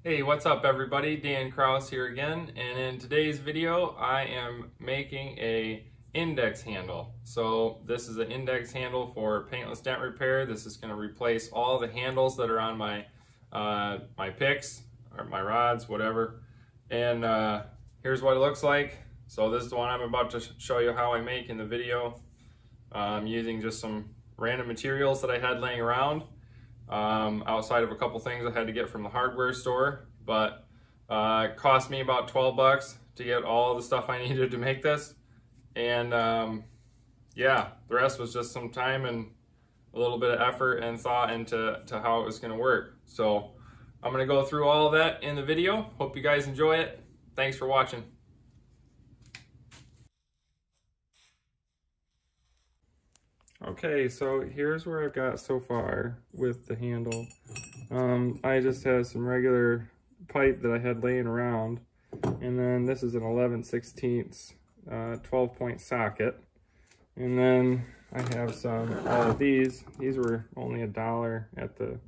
Hey, what's up everybody? Dan Kraus here again, and in today's video I am making a index handle. So this is an index handle for paintless dent repair. This is going to replace all the handles that are on my my picks or my rods, whatever. And here's what it looks like. So this is the one I'm about to show you how I make in the video. I'm using just some random materials that I had laying around. Outside of a couple things I had to get from the hardware store, but it cost me about 12 bucks to get all the stuff I needed to make this. And yeah, the rest was just some time and a little bit of effort and thought into how it was going to work. So I'm going to go through all of that in the video. Hope you guys enjoy it. Thanks for watching. Okay, so here's where I've got so far with the handle. I just have some regular pipe that I had laying around, and then this is an 11/16 12-point socket, and then I have all of these. These were only $1 at the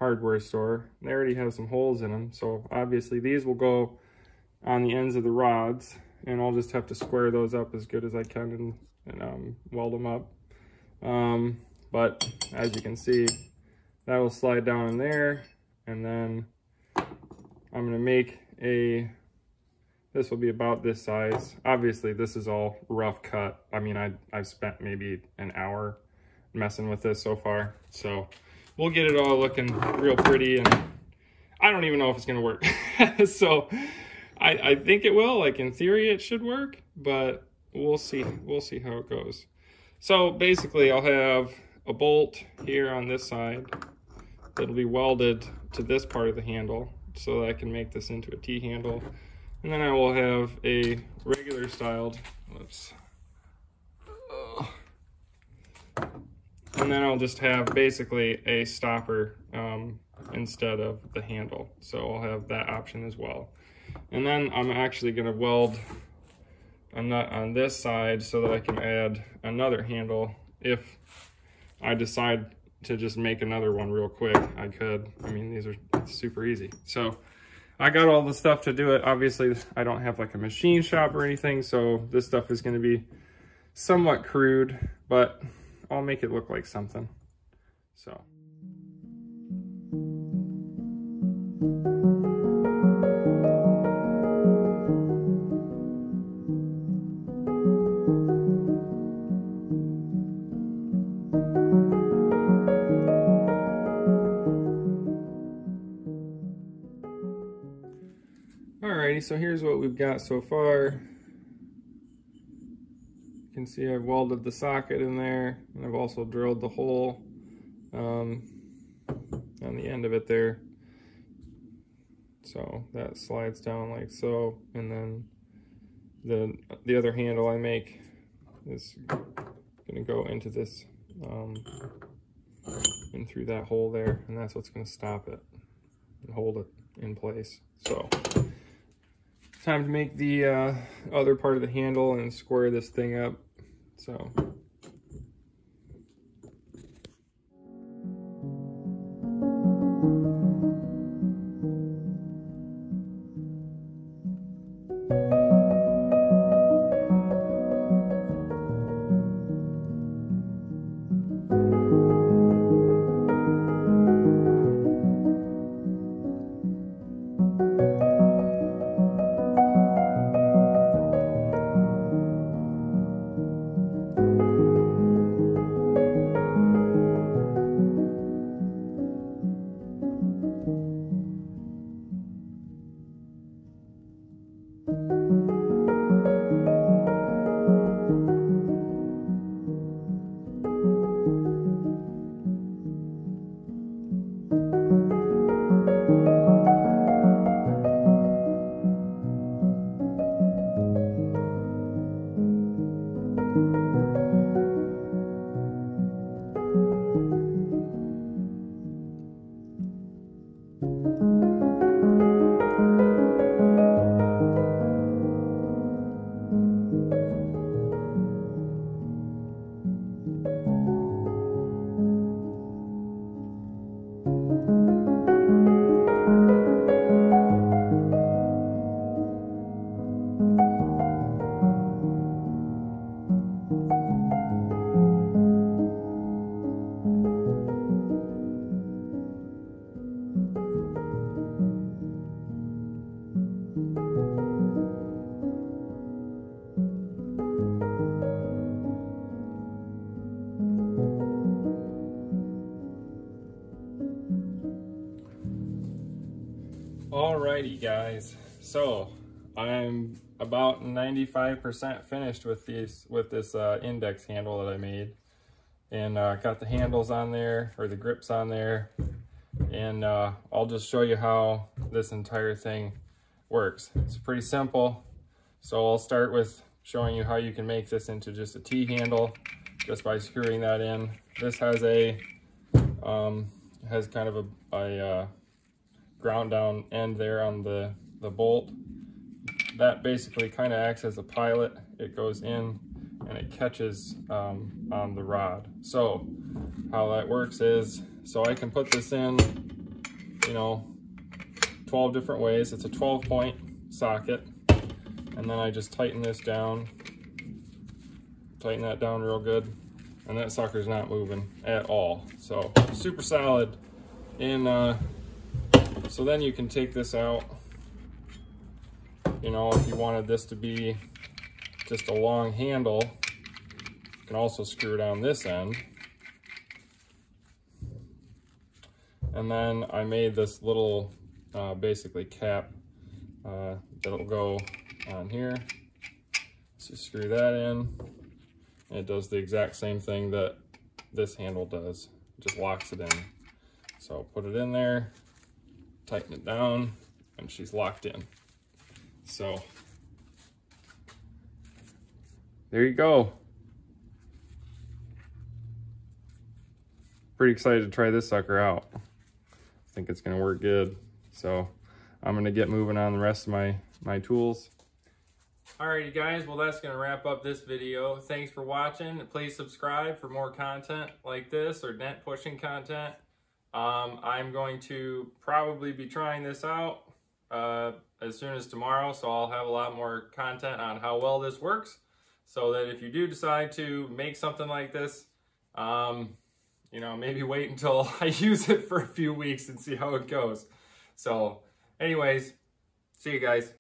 hardware store. They already have some holes in them, so obviously these will go on the ends of the rods, and I'll just have to square those up as good as I can and weld them up. But as you can see, that will slide down in there, and then I'm going to make this will be about this size. Obviously this is all rough cut. I mean, I've spent maybe an hour messing with this so far, so we'll get it all looking real pretty, and I don't even know if it's going to work. So I think it will. Like, in theory it should work, but we'll see how it goes. So basically I'll have a bolt here on this side that'll be welded to this part of the handle so that I can make this into a T-handle. And then I will have a regular styled, and then I'll just have basically a stopper instead of the handle. So I'll have that option as well. And then I'm actually going to weld a nut on this side so that I can add another handle. If I decide to just make another one real quick, I could. I mean, it's super easy. So I got all the stuff to do it. Obviously I don't have like a machine shop or anything, so this stuff is going to be somewhat crude, but I'll make it look like something. So alrighty, so here's what we've got so far. You can see I've welded the socket in there, and I've also drilled the hole on the end of it there. So that slides down like so, and then the other handle I make is gonna go into this and through that hole there, and that's what's gonna stop it and hold it in place. So time to make the other part of the handle and square this thing up. So Alrighty guys, so I'm about 95% finished with this index handle that I made, and got the handles on there, or the grips on there, and I'll just show you how this entire thing works. It's pretty simple. So I'll start with showing you how you can make this into just a T-handle just by screwing that in. This has has kind of a ground down end there on the bolt. That basically kind of acts as a pilot. It goes in and it catches on the rod. So how that works is, so I can put this in, 12 different ways. It's a 12-point socket, and then I just tighten this down, tighten that down real good, and that sucker's not moving at all. So super solid. And so then you can take this out, if you wanted this to be just a long handle, you can also screw it on this end. And then I made this little basically cap that'll go on here. So screw that in. And it does the exact same thing that this handle does. It just locks it in. So put it in there, tighten it down, and she's locked in. So there you go. Pretty excited to try this sucker out. I think it's gonna work good. So I'm gonna get moving on the rest of my tools. Alrighty guys, well that's gonna wrap up this video. Thanks for watching. Please subscribe for more content like this, or dent pushing content. I'm going to probably be trying this out as soon as tomorrow, so I'll have a lot more content on how well this works, so that if you do decide to make something like this, maybe wait until I use it for a few weeks and see how it goes. So anyways, see you guys.